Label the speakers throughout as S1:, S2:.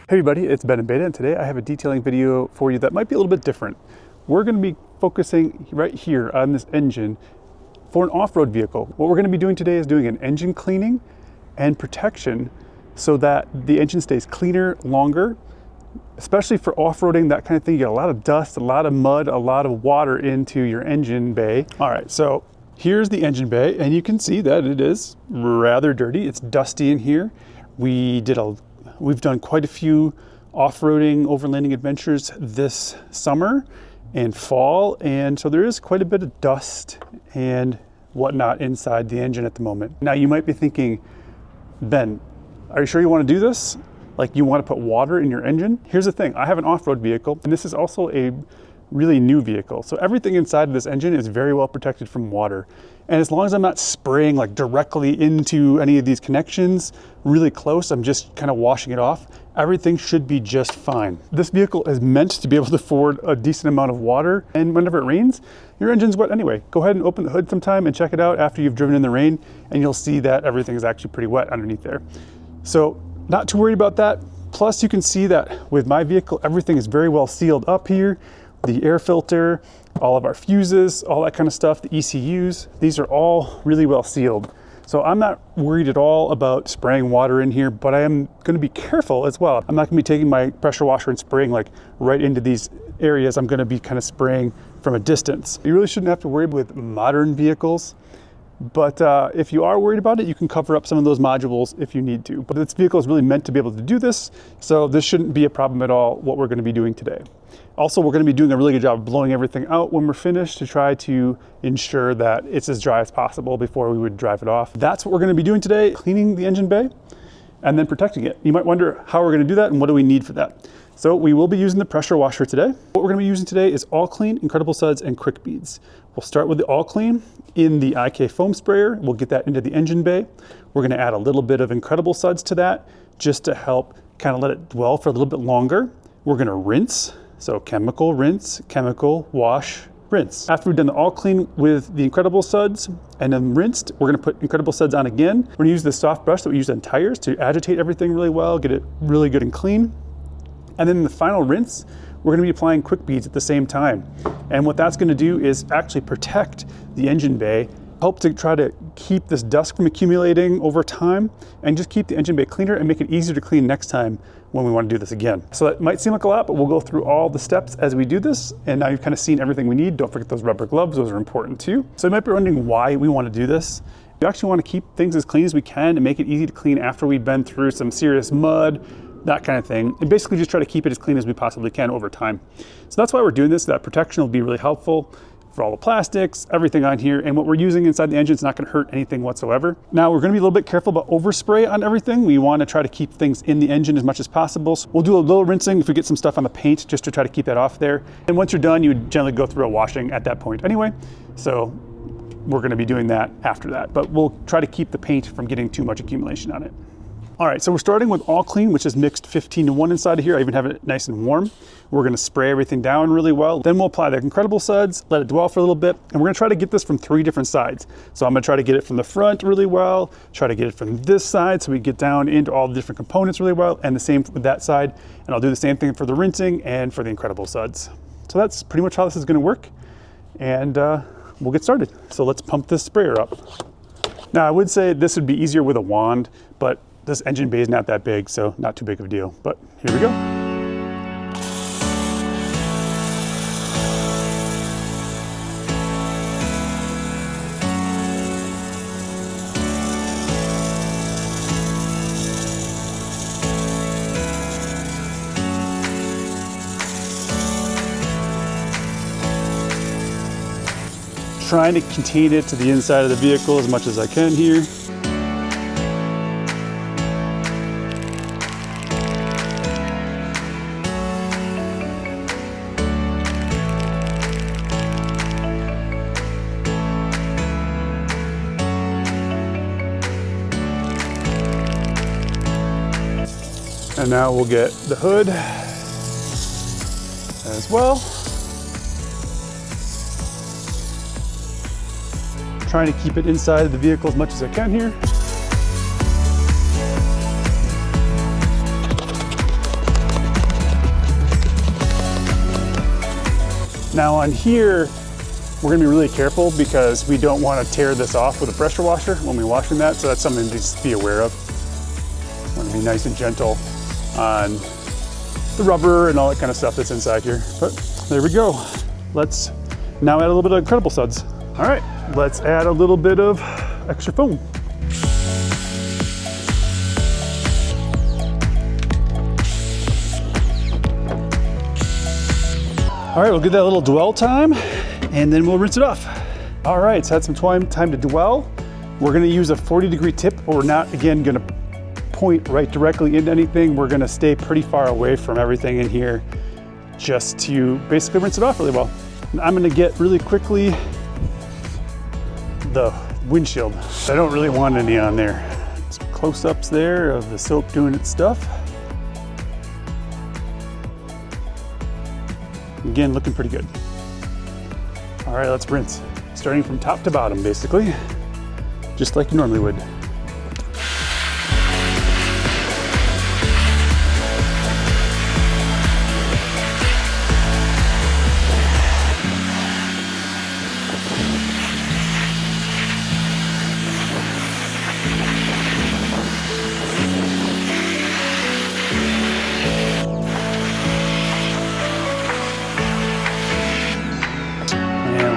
S1: Hey everybody, it's Ben and Beta, and today I have a detailing video for you that might be a little bit different. We're going to be focusing right here on this engine for an off-road vehicle. What we're going to be doing today is doing an engine cleaning and protection so that the engine stays cleaner longer, especially for off-roading, that kind of thing. You get a lot of dust, a lot of mud, a lot of water into your engine bay. All right, so here's the engine bay, and you can see that it is rather dirty. It's dusty in here. We've done quite a few off-roading, overlanding adventures this summer and fall, and so there is quite a bit of dust and whatnot inside the engine at the moment. Now you might be thinking, Ben, are you sure you want to do this? Like, you want to put water in your engine? Here's the thing, I have an off-road vehicle, and this is also a really new vehicle. So everything inside of this engine is very well protected from water. And as long as I'm not spraying like directly into any of these connections really close, I'm just kind of washing it off, everything should be just fine. This vehicle is meant to be able to afford a decent amount of water, and whenever it rains, your engine's wet anyway. Go ahead and open the hood sometime and check it out after you've driven in the rain, and you'll see that everything is actually pretty wet underneath there. So not too worried about that. Plus you can see that with my vehicle, everything is very well sealed up here. The air filter, all of our fuses, all that kind of stuff, the ECUs, these are all really well sealed. So I'm not worried at all about spraying water in here, but I am going to be careful as well. I'm not going to be taking my pressure washer and spraying like right into these areas. I'm going to be kind of spraying from a distance. You really shouldn't have to worry with modern vehicles, but if you are worried about it, you can cover up some of those modules if you need to. But this vehicle is really meant to be able to do this, so this shouldn't be a problem at all, what we're going to be doing today. Also, we're going to be doing a really good job of blowing everything out when we're finished to try to ensure that it's as dry as possible before we would drive it off. That's what we're going to be doing today, cleaning the engine bay and then protecting it. You might wonder how we're going to do that and what do we need for that. So we will be using the pressure washer today. What we're going to be using today is All Clean, Incredible Suds, and Quick Beads. We'll start with the All Clean in the IK foam sprayer. We'll get that into the engine bay. We're going to add a little bit of Incredible Suds to that just to help kind of let it dwell for a little bit longer. We're going to rinse. So chemical rinse, chemical wash, rinse. After we've done the All Clean with the Incredible Suds and then rinsed, we're gonna put Incredible Suds on again. We're gonna use the soft brush that we use on tires to agitate everything really well, get it really good and clean. And then in the final rinse, we're gonna be applying Quick Beads at the same time. And what that's gonna do is actually protect the engine bay, help to try to keep this dust from accumulating over time, and just keep the engine bay cleaner and make it easier to clean next time when we want to do this again. So that might seem like a lot, but we'll go through all the steps as we do this. And now you've kind of seen everything we need. Don't forget those rubber gloves, those are important too. So you might be wondering why we want to do this. We actually want to keep things as clean as we can and make it easy to clean after we've been through some serious mud, that kind of thing. And basically just try to keep it as clean as we possibly can over time. So that's why we're doing this. That protection will be really helpful for all the plastics, everything on here, and what we're using inside the engine is not going to hurt anything whatsoever. Now we're going to be a little bit careful about overspray on everything. We want to try to keep things in the engine as much as possible. So we'll do a little rinsing if we get some stuff on the paint just to try to keep that off there. And once you're done, you would generally go through a washing at that point anyway. So we're going to be doing that after that, but we'll try to keep the paint from getting too much accumulation on it. All right, so we're starting with All Clean, which is mixed 15:1 inside of here. I even have it nice and warm. We're gonna spray everything down really well. Then we'll apply the Incredible Suds, let it dwell for a little bit, and we're gonna try to get this from 3 different sides. So I'm gonna try to get it from the front really well, try to get it from this side so we get down into all the different components really well, and the same with that side. And I'll do the same thing for the rinsing and for the Incredible Suds. So that's pretty much how this is gonna work. And we'll get started. So let's pump this sprayer up. Now I would say this would be easier with a wand, but this engine bay is not that big, so not too big of a deal, but here we go. Trying to contain it to the inside of the vehicle as much as I can here. And now we'll get the hood as well. Trying to keep it inside of the vehicle as much as I can here. Now on here, we're gonna be really careful because we don't wanna tear this off with a pressure washer when we're washing that, so that's something to just be aware of. Want to be nice and gentle on the rubber and all that kind of stuff that's inside here. But there we go. Let's now add a little bit of Incredible Suds. All right, let's add a little bit of extra foam. All right, we'll give that a little dwell time and then we'll rinse it off. All right, so that's some time to dwell. We're gonna use a 40-degree tip, but we're not, again, gonna point right directly into anything. We're gonna stay pretty far away from everything in here just to basically rinse it off really well. And I'm gonna get really quickly the windshield. I don't really want any on there. Some close-ups there of the soap doing its stuff. Again, looking pretty good. All right, let's rinse. Starting from top to bottom, basically, just like you normally would.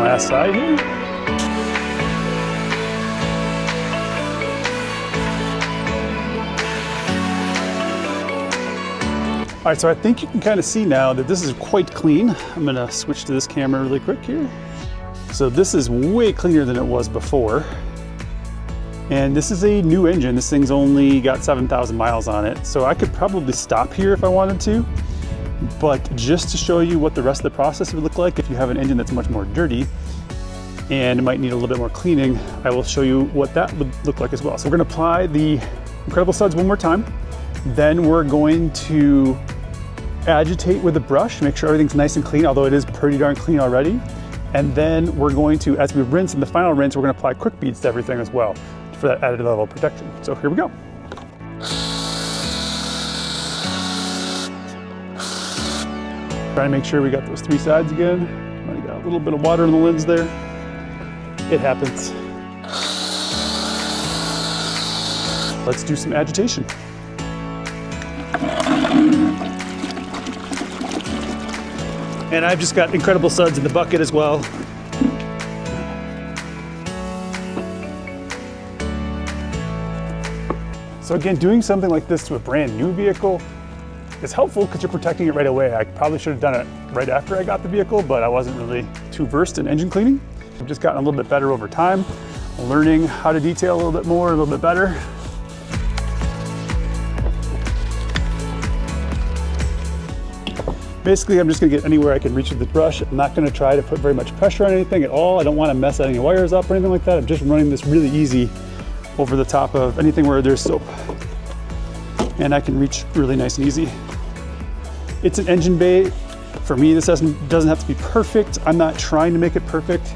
S1: Last side here. All right, so I think you can kind of see now that this is quite clean. I'm gonna switch to this camera really quick here. So this is way cleaner than it was before. And this is a new engine. This thing's only got 7,000 miles on it. So I could probably stop here if I wanted to. But just to show you what the rest of the process would look like if you have an engine that's much more dirty and it might need a little bit more cleaning, I will show you what that would look like as well. So we're gonna apply the Incredible Suds one more time. Then we're going to agitate with the brush, make sure everything's nice and clean, although it is pretty darn clean already. And then we're going to, as we rinse in the final rinse, we're gonna apply quick beads to everything as well for that added level of protection. So here we go. Try to make sure we got those three sides again. I got a little bit of water in the lens there. It happens. Let's do some agitation. And I've just got Incredible Suds in the bucket as well. So again, doing something like this to a brand new vehicle is helpful because you're protecting it right away. I probably should have done it right after I got the vehicle, but I wasn't really too versed in engine cleaning. I've just gotten a little bit better over time, learning how to detail a little bit more, a little bit better. Basically, I'm just gonna get anywhere I can reach with the brush. I'm not gonna try to put very much pressure on anything at all. I don't wanna mess any wires up or anything like that. I'm just running this really easy over the top of anything where there's soap. And I can reach really nice and easy. It's an engine bay. For me, this doesn't have to be perfect. I'm not trying to make it perfect.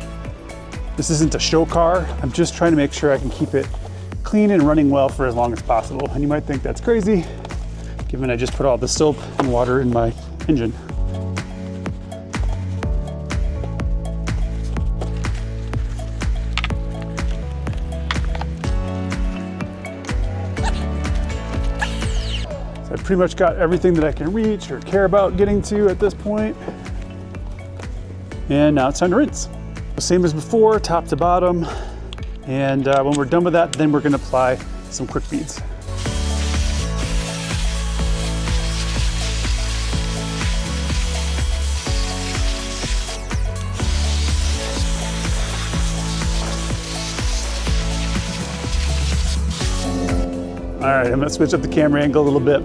S1: This isn't a show car. I'm just trying to make sure I can keep it clean and running well for as long as possible. And you might think that's crazy, given I just put all the soap and water in my engine. So I pretty much got everything that I can reach or care about getting to at this point. And now it's time to rinse. Same as before, top to bottom. And when we're done with that, then we're gonna apply some quick beads. All right, I'm gonna switch up the camera angle a little bit.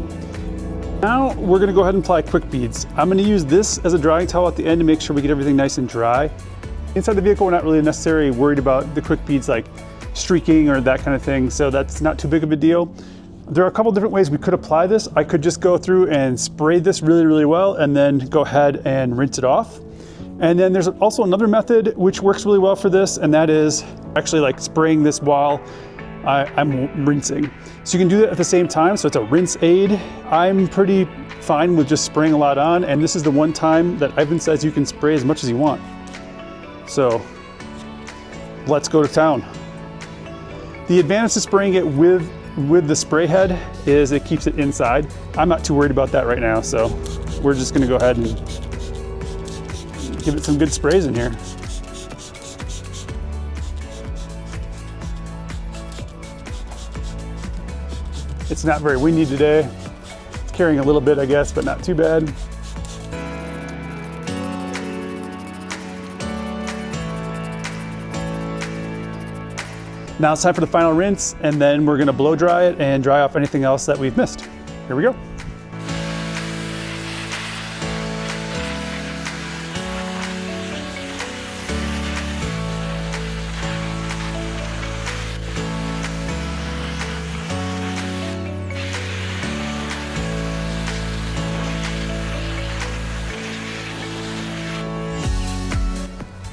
S1: Now we're gonna go ahead and apply quick beads. I'm gonna use this as a drying towel at the end to make sure we get everything nice and dry. Inside the vehicle, we're not really necessarily worried about the quick beads like streaking or that kind of thing, so that's not too big of a deal. There are a couple different ways we could apply this. I could just go through and spray this really, really well and then go ahead and rinse it off. And then there's also another method which works really well for this, and that is actually like spraying this while I'm rinsing. So you can do that at the same time, so it's a rinse aid. I'm pretty fine with just spraying a lot on, and this is the one time that Ivan says you can spray as much as you want. So let's go to town. The advantage of spraying it with the spray head is it keeps it inside. I'm not too worried about that right now, so we're just gonna go ahead and give it some good sprays in here. It's not very windy today. It's carrying a little bit, I guess, but not too bad. Now it's time for the final rinse, and then we're gonna blow dry it and dry off anything else that we've missed. Here we go.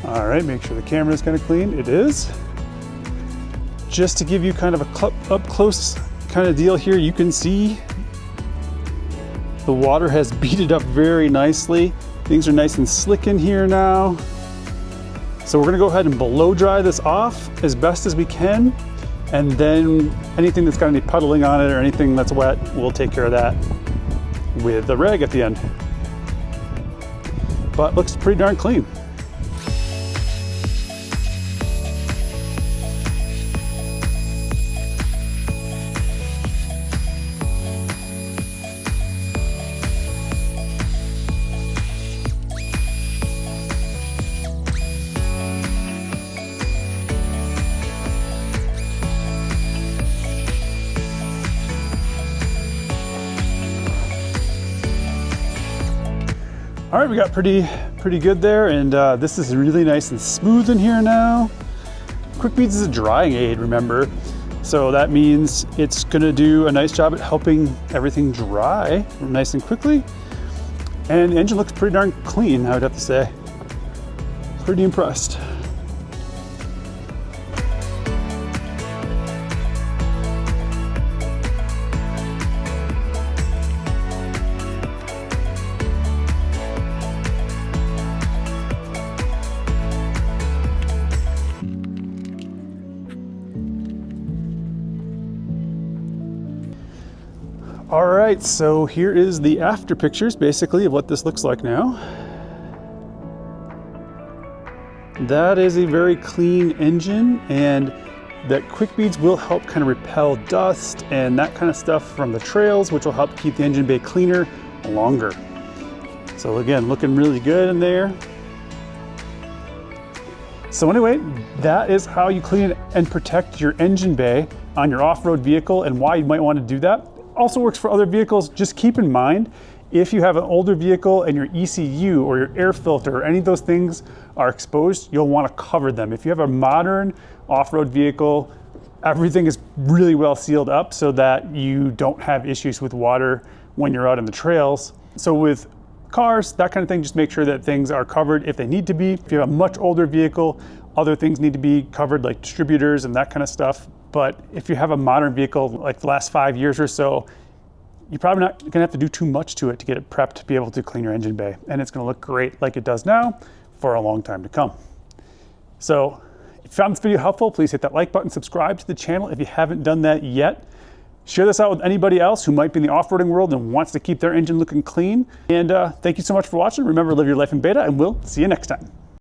S1: All right, make sure the camera is kind of clean. It is. Just to give you kind of a up close kind of deal here, you can see the water has beaded up very nicely. Things are nice and slick in here now. So we're gonna go ahead and blow dry this off as best as we can. And then anything that's got any puddling on it or anything that's wet, we'll take care of that with the rag at the end. But looks pretty darn clean. All right, we got pretty good there, and this is really nice and smooth in here now. Quick Beads is a drying aid, remember? So that means it's gonna do a nice job at helping everything dry nice and quickly. And the engine looks pretty darn clean, I would have to say. Pretty impressed. All right, so here is the after pictures basically of what this looks like now. That is a very clean engine, and that Quick Beads will help kind of repel dust and that kind of stuff from the trails, which will help keep the engine bay cleaner longer. So again, looking really good in there. So anyway, that is how you clean and protect your engine bay on your off-road vehicle and why you might want to do that. Also works for other vehicles. Just keep in mind, if you have an older vehicle and your ECU or your air filter or any of those things are exposed, you'll want to cover them. If you have a modern off-road vehicle, everything is really well sealed up so that you don't have issues with water when you're out on the trails. So with cars, that kind of thing, just make sure that things are covered if they need to be. If you have a much older vehicle, other things need to be covered, like distributors and that kind of stuff. But if you have a modern vehicle, like the last 5 years or so, you're probably not gonna have to do too much to it to get it prepped to be able to clean your engine bay. And it's gonna look great like it does now for a long time to come. So if you found this video helpful, please hit that like button, subscribe to the channel if you haven't done that yet. Share this out with anybody else who might be in the off-roading world and wants to keep their engine looking clean. And thank you so much for watching. Remember, live your life in beta, and we'll see you next time.